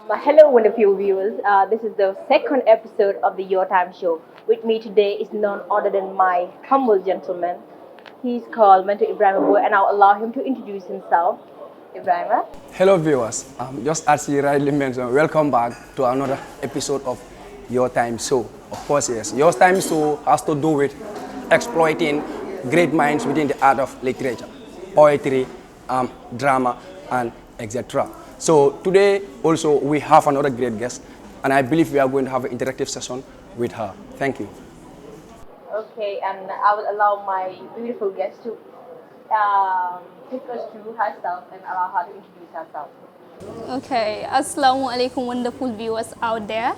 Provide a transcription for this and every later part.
Hello, wonderful viewers. This is the second episode of the Yourtime show. With me today is none other than my humble gentleman. He's called Mentor Ibrahim Boy, and I'll allow him to introduce himself. Ibrahim. Hello viewers, just as you rightly mentioned, welcome back to another episode of Your Time Show. Of course, yes, Your Time Show has to do with exploiting great minds within the art of literature, poetry, drama, and etc. So today also we have another great guest, and I believe we are going to have an interactive session with her. Thank you. Okay, and I will allow my beautiful guest to take us through herself and allow her to introduce herself. Okay, Assalamu alaikum, wonderful viewers out there.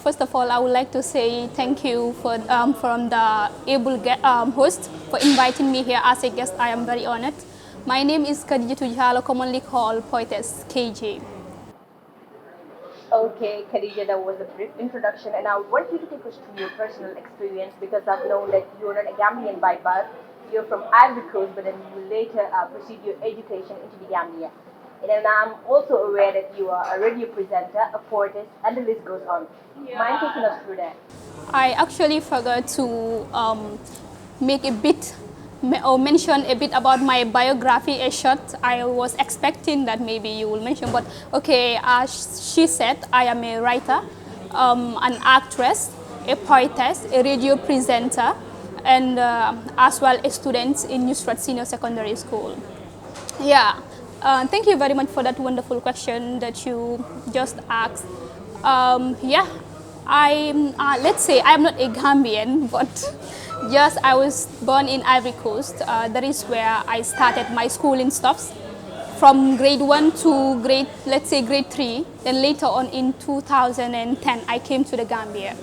First of all, I would like to say thank you for from the able host for inviting me here as a guest. I am very honored. My name is Khadija Tujalo, commonly called Poetess, KJ. Okay, Khadija, that was a brief introduction, and I want you to take us through your personal experience because I've known that you're not a Gambian by birth. You're from Ivory Coast, but then you later pursued your education into the Gambia. And then I'm also aware that you are a radio presenter, a poetess, and the list goes on. Yeah. Mind taking us through that? I actually forgot to make a bit or mention a bit about my biography, a short. I was expecting that maybe you will mention, but okay, as she said, I am a writer, an actress, a poetess, a radio presenter, and as well a student in Newstrat Senior Secondary School. Yeah, thank you very much for that wonderful question that you just asked. Yeah, let's say I'm not a Gambian, but yes, I was born in Ivory Coast. That is where I started my schooling stuffs from grade 1 to grade 3. Then later on in 2010, I came to the Gambia.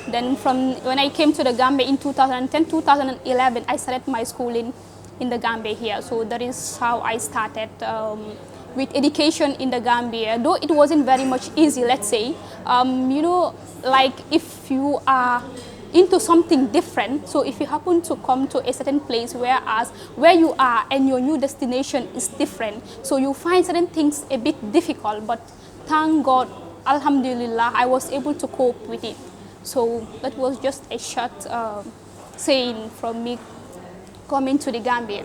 Then from when I came to the Gambia in 2010, 2011, I started my schooling in the Gambia here. So that is how I started with education in the Gambia, though it wasn't very much easy, let's say. You know, like if you are into something different, so if you happen to come to a certain place where you are and your new destination is different, so you find certain things a bit difficult, but thank God, Alhamdulillah, I was able to cope with it. So that was just a short saying from me coming to the Gambia.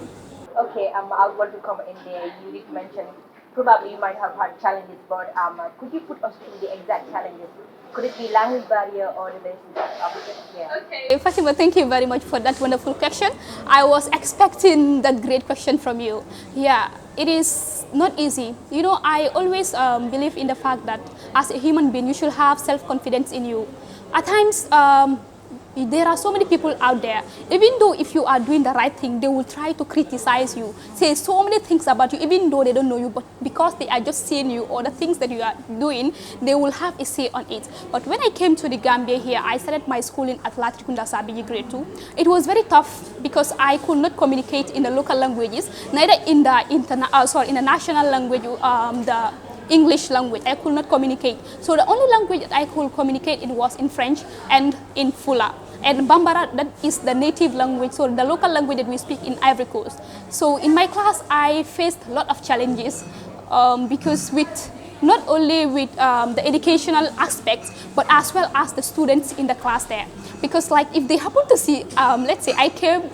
Okay, I want to come in there. You did mention probably you might have had challenges, but could you put us through the exact challenges? Could it be language barrier or the basis of Okay. First of all, thank you very much for that wonderful question. I was expecting that great question from you. Yeah, it is not easy. You know, I always believe in the fact that as a human being, you should have self-confidence in you. At times, there are so many people out there, even though if you are doing the right thing, they will try to criticize you, say so many things about you, even though they don't know you, but because they are just seeing you or the things that you are doing, they will have a say on it. But when I came to the Gambia here, I started my schooling at Latrikunda Sabiji grade 2. It was very tough because I could not communicate in the local languages, neither in the in the national language, the English language. I could not communicate. So the only language that I could communicate in was in French and in Fula. And Bambara, that is the native language, so the local language that we speak in Ivory Coast. So in my class, I faced a lot of challenges because not only with the educational aspects, but as well as the students in the class there. Because like if they happen to see, let's say I came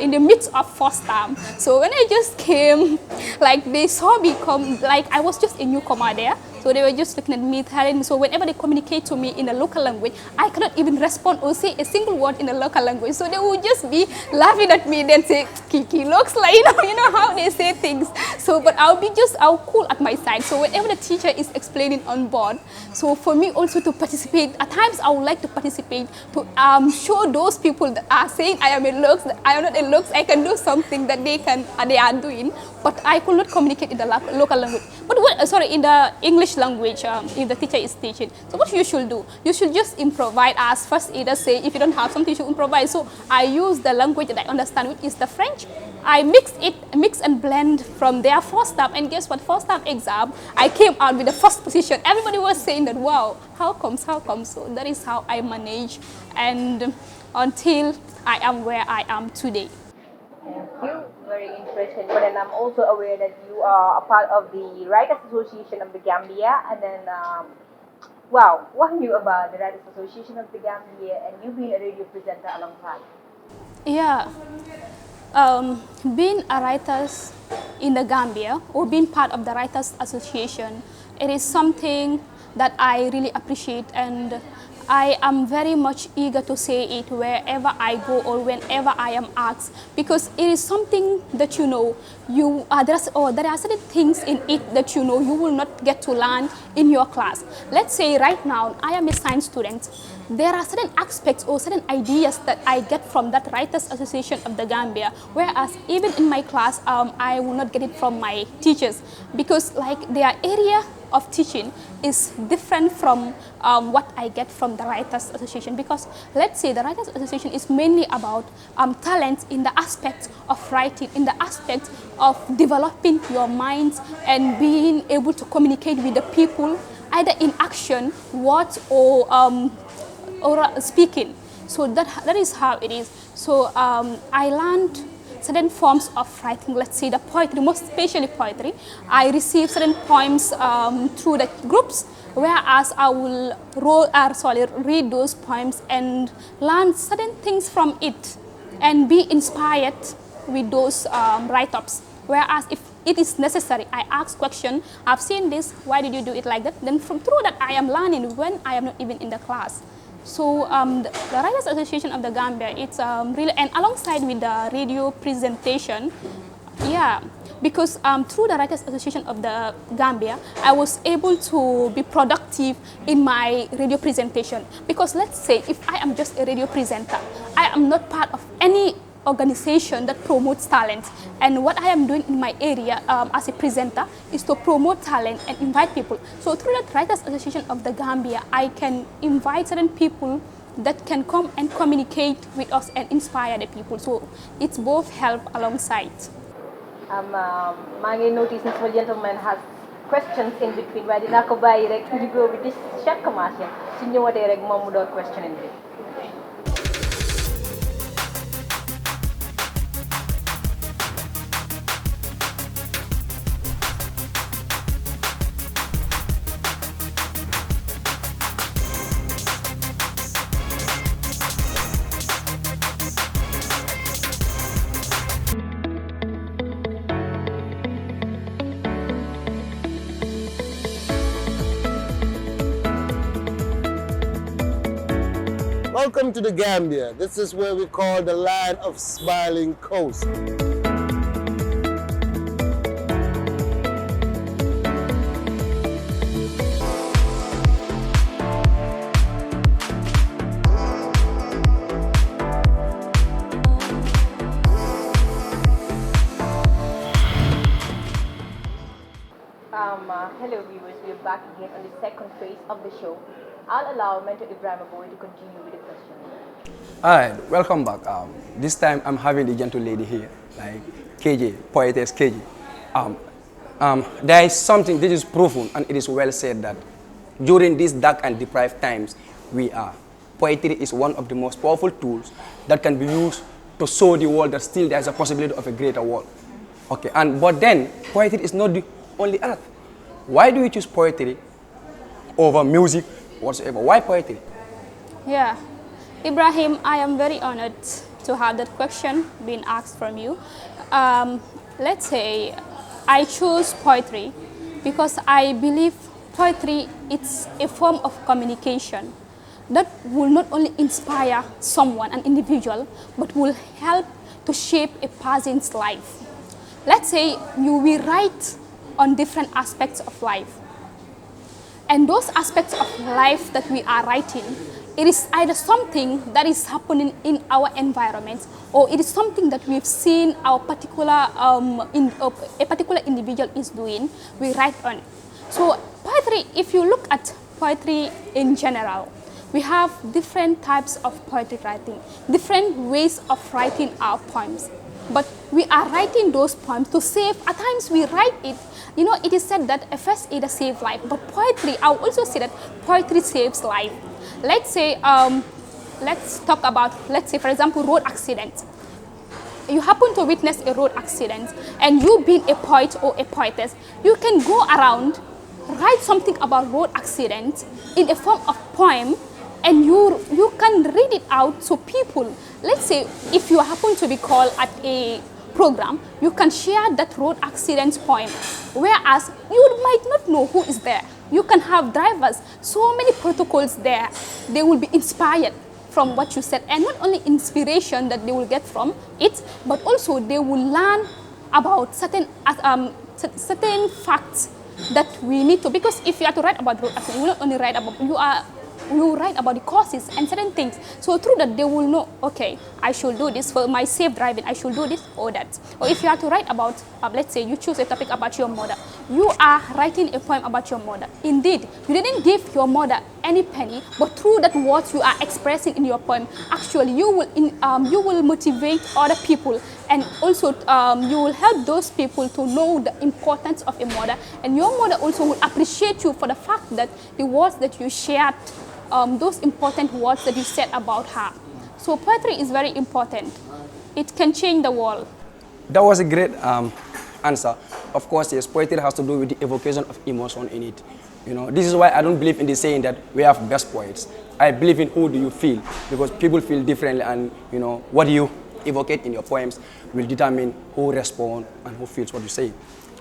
in the midst of first time. So when I just came, like they saw me come, like I was just a newcomer there. So they were just looking at me, telling, so whenever they communicate to me in the local language, I cannot even respond or say a single word in the local language. So they would just be laughing at me and then say, Kiki looks like, you know how they say things. So, but I'll cool at my side. So whenever the teacher is explaining on board, so for me also to participate, at times I would like to participate to show those people that are saying I am a looks, that I am not a looks, I can do something that they are doing, but I could not communicate in the local language. But in the English language, if the teacher is teaching. So what you should do, you should just improvise as first either say, if you don't have something, you should improvise. So I use the language that I understand, which is the French. I mix and blend from their first time, and guess what, first time exam, I came out with the first position. Everybody was saying that, wow, how comes? So that is how I manage, and until I am where I am today. Thank you. Very interesting. interesting. But then I'm also aware that you are a part of the Writers Association of the Gambia, and then wow, what knew about the Writers Association of the Gambia, and you being a radio presenter alongside? Yeah, being a writer in the Gambia or being part of the Writers Association, it is something that I really appreciate, and I am very much eager to say it wherever I go or whenever I am asked, because it is something that there are certain things in it that you will not get to learn in your class. Let's say right now I am a science student. There are certain aspects or certain ideas that I get from that Writers Association of the Gambia, whereas even in my class, I will not get it from my teachers, because like their area of teaching is different from what I get from the Writers Association. Because let's say the Writers Association is mainly about talent in the aspect of writing, in the aspect of developing your minds and being able to communicate with the people, either in action, words, or speaking. So that is how it is. So I learned certain forms of writing, let's say the poetry, most especially poetry. I receive certain poems through the groups, whereas I will read those poems and learn certain things from it and be inspired with those write-ups. Whereas if it is necessary, I ask question, I've seen this, why did you do it like that? Then through that I am learning when I am not even in the class. So the Writers Association of the Gambia, it's really, and alongside with the radio presentation, yeah, because through the Writers Association of the Gambia, I was able to be productive in my radio presentation. Because let's say if I am just a radio presenter, I am not part of any organization that promotes talent, and what I am doing in my area as a presenter is to promote talent and invite people. So through the Writers Association of the Gambia, I can invite certain people that can come and communicate with us and inspire the people. So it's both help alongside. My notice this gentleman has questions in between. Why did I go by you go with this short commercial? So you know what question in between. Welcome to the Gambia. This is where we call the land of smiling coast. Hello viewers, we are back again on the second phase of the show. I'll allow Mentor Ibrahim Boy to continue with the question. Alright, welcome back. This time I'm having the gentle lady here, like KJ, Poetess KJ. There is something that is proven, and it is well said that during these dark and deprived times we are, poetry is one of the most powerful tools that can be used to show the world that still there is a possibility of a greater world. Okay, but then poetry is not the only art. Why do you choose poetry over music whatsoever? Why poetry? Yeah, Ibrahim, I am very honored to have that question being asked from you. Let's say I chose poetry because I believe poetry is a form of communication that will not only inspire someone, an individual, but will help to shape a person's life. Let's say we write on different aspects of life. And those aspects of life that we are writing, it is either something that is happening in our environment, or it is something that we've seen a particular individual is doing, we write on it. So poetry, if you look at poetry in general, we have different types of poetry writing, different ways of writing our poems. But we are writing those poems to save. At times we write it, it is said that a first aid saves life, but poetry, I will also say that poetry saves life. Let's say, let's talk about, let's say for example, road accident. you happen to witness a road accident, and you being a poet or a poetess, you can go around, write something about road accidents in a form of poem, and you can read it out to people. Let's say if you happen to be called at a program, you can share that road accident poem, whereas you might not know who is there. You can have drivers, so many protocols there. They will be inspired from what you said, and not only inspiration that they will get from it, but also they will learn about certain facts that we need to, because if you are to write about road accident, you will not only write about, you write about the causes and certain things. So through that they will know, okay, I should do this for my safe driving, I should do this or that. Or if you are to write about, let's say you choose a topic about your mother, you are writing a poem about your mother. Indeed, you didn't give your mother any penny, but through that words you are expressing in your poem, actually you will motivate other people, and also you will help those people to know the importance of a mother, and your mother also will appreciate you for the fact that the words that you shared, those important words that you said about her. So poetry is very important. It can change the world. That was a great answer. Of course, yes, poetry has to do with the evocation of emotion in it. You know, this is why I don't believe in the saying that we have best poets. I believe in who do you feel, because people feel differently, and you know what you evocate in your poems will determine who responds and who feels what you say.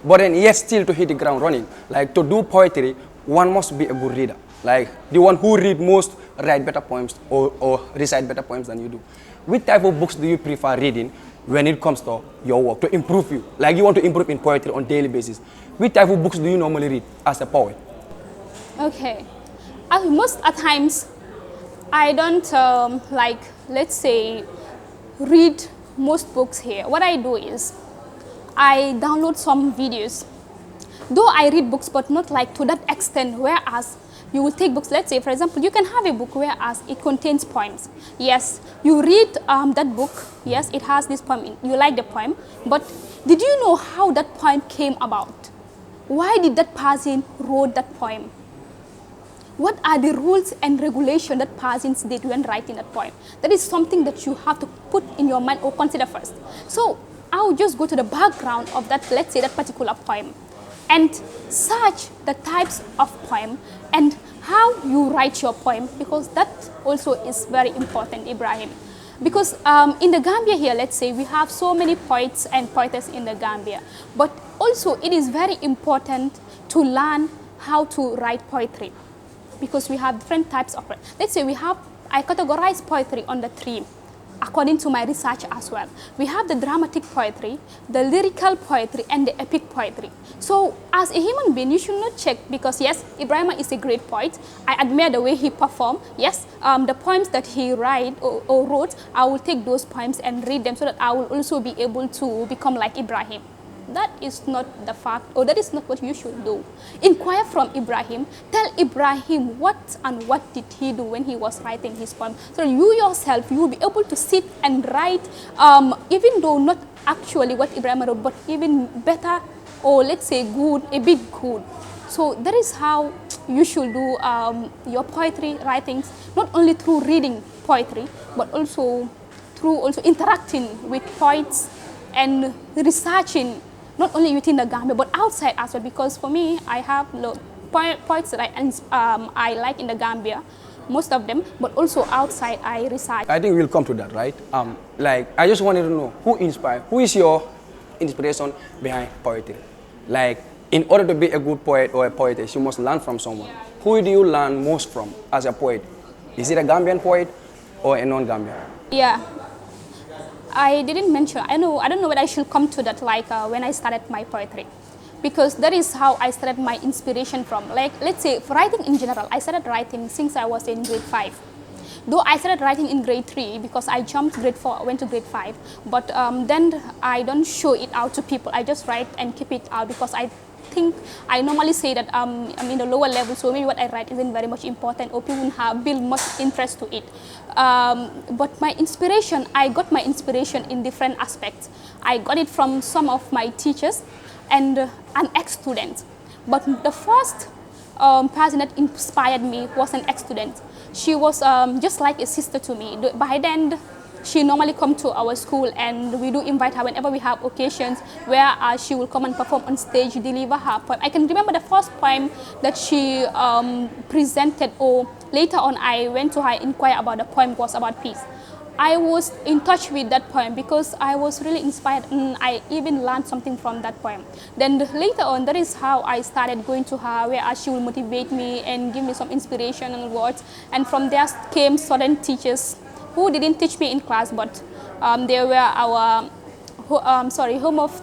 But then, yes, still to hit the ground running, like to do poetry, one must be a good reader. Like the one who read most write better poems or recite better poems than you do. Which type of books do you prefer reading when it comes to your work, to improve you? Like you want to improve in poetry on a daily basis. Which type of books do you normally read as a poet? Okay. Most at times, I don't like, let's say, read most books here. What I do is, I download some videos. Though I read books, but not like to that extent, whereas you will take books, let's say, for example, you can have a book whereas it contains poems. Yes, you read that book, yes, it has this poem, you like the poem, but did you know how that poem came about? Why did that person wrote that poem? What are the rules and regulations that persons did when writing that poem? That is something that you have to put in your mind or consider first. So I'll just go to the background of that, let's say, that particular poem, and search the types of poem and how you write your poem, because that also is very important, Ibrahim. Because in the Gambia here, let's say, we have so many poets and poetess in the Gambia, but also it is very important to learn how to write poetry, because we have different types of, let's say I categorize poetry under three, according to my research as well. We have the dramatic poetry, the lyrical poetry, and the epic poetry. So as a human being, you should not check, because yes, Ibrahim is a great poet. I admire the way he performed. Yes, the poems that he or wrote, I will take those poems and read them so that I will also be able to become like Ibrahim. That is not the fact, or that is not what you should do. Inquire from Ibrahim. Tell Ibrahim what did he do when he was writing his poem. So you yourself, you will be able to sit and write, even though not actually what Ibrahim wrote, but even better, or let's say good, a bit good. So that is how you should do your poetry writings, not only through reading poetry, but also through interacting with poets and researching, not only within the Gambia, but outside as well. Because for me, I have poets that I like in the Gambia, most of them, but also outside I research. I think we'll come to that, right? Like, I just wanted to know, who is your inspiration behind poetry? Like, in order to be a good poet or a poetess, you must learn from someone. Who do you learn most from as a poet? Is it a Gambian poet or a non-Gambian? Yeah. I didn't mention, I don't know whether I should come to that, like when I started my poetry, because that is how I started my inspiration from. Like, let's say, for writing in general, I started writing since I was in grade 5. Though I started writing in grade 3 because I jumped grade 4, went to grade 5, but then I don't show it out to people. I just write and keep it out, because I think I normally say that I'm in the lower level, so maybe what I write isn't very much important, or people have build much interest to it. But my inspiration, I got my inspiration in different aspects. I got it from some of my teachers and an ex-student. But the first person that inspired me was an ex-student. She was just like a sister to me. By then, she normally come to our school, and we do invite her whenever we have occasions where she will come and perform on stage, deliver her poem. I can remember the first poem that she presented, or later on I went to her inquire about the poem was about peace. I was in touch with that poem because I was really inspired, and I even learned something from that poem. Then later on, that is how I started going to her, where she will motivate me and give me some inspirational words. And from there came certain teachers who didn't teach me in class, but they were our Home of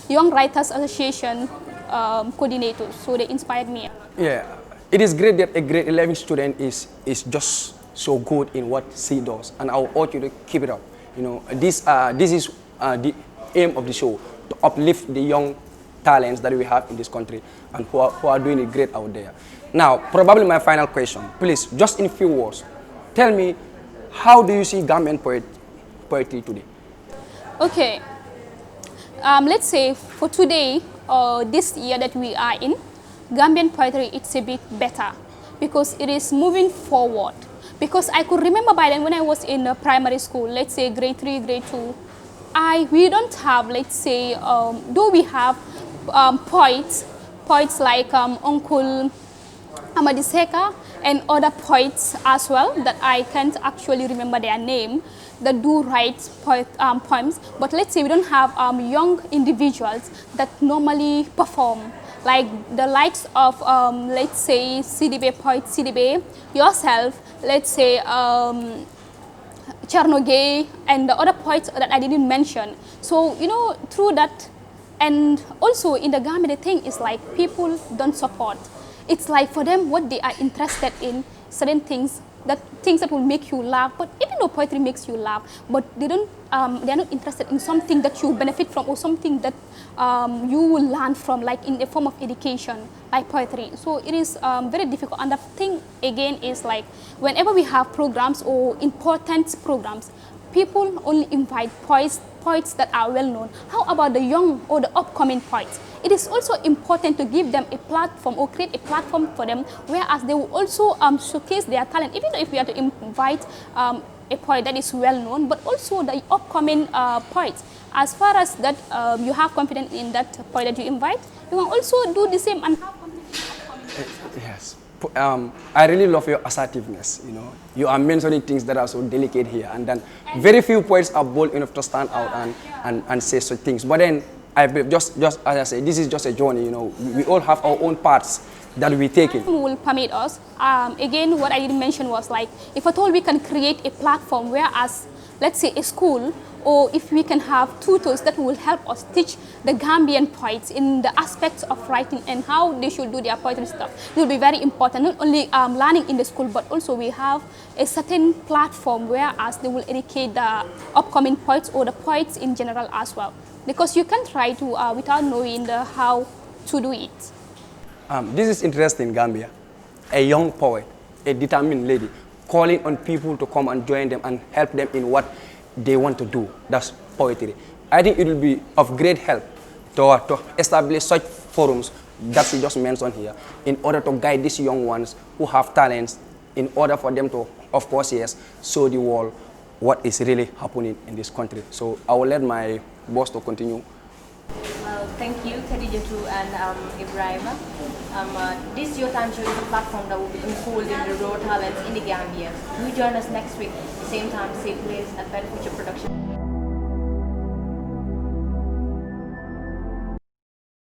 Young Writers Association coordinators. So they inspired me. Yeah, it is great that a grade 11 student is just so good in what she does, and I will urge you to keep it up. You know, this is the aim of the show, to uplift the young talents that we have in this country and who are doing it great out there. Now, probably my final question, please, just in a few words, tell me, how do you see Gambian poetry today? Okay, let's say for today, this year that we are in, Gambian poetry, it's a bit better because it is moving forward. Because I could remember by then when I was in primary school, let's say grade 3, grade 2, we don't have, let's say, though we have poets like Uncle Amadiseka and other poets as well that I can't actually remember their name, that do write poems, but let's say we don't have young individuals that normally perform, like the likes of, let's say, CDB poet, CDB, yourself, let's say, Chernoge, and the other poets that I didn't mention. So, you know, through that, and also in the Gambia, the thing is like people don't support. It's like for them, what they are interested in, certain things that will make you laugh. But even though poetry makes you laugh, but they're not interested in something that you benefit from, or something that you will learn from, like in a form of education, like poetry. So it is very difficult. And the thing again is like, whenever we have programs or important programs, people only invite poets that are well known. How about the young or the upcoming poets? It is also important to give them a platform or create a platform for them, whereas they will also showcase their talent, even though if we are to invite a poet that is well known, but also the upcoming poets. As far as that you have confidence in that poet that you invite, you can also do the same and have confidence in upcoming poets. Yes. I really love your assertiveness. You know, you are mentioning things that are so delicate here, and then very few poets are bold enough to stand out and say such things. But then, I believe, just as I say, this is just a journey. You know, we all have our own paths that we take in. Will permit us. Again, what I didn't mention was like, if at all we can create a platform where, as let's say a school, or if we can have tutors that will help us teach the Gambian poets in the aspects of writing and how they should do their poetry stuff. It will be very important, not only learning in the school, but also we have a certain platform where as they will educate the upcoming poets or the poets in general as well. Because you can't write without knowing how to do it. This is interesting, Gambia. A young poet, a determined lady, calling on people to come and join them and help them in what they want to do. That's poetry. I think it will be of great help to establish such forums that she just mentioned here, in order to guide these young ones who have talents, in order for them to, of course, yes, show the world what is really happening in this country. So I will let my boss to continue. Well, thank you, Khadijatu and Ibrahim. This Yourtime show is a platform that will be unfolding the raw talents in the Gambia. Do join us next week, same time, same place, at Better Future Production.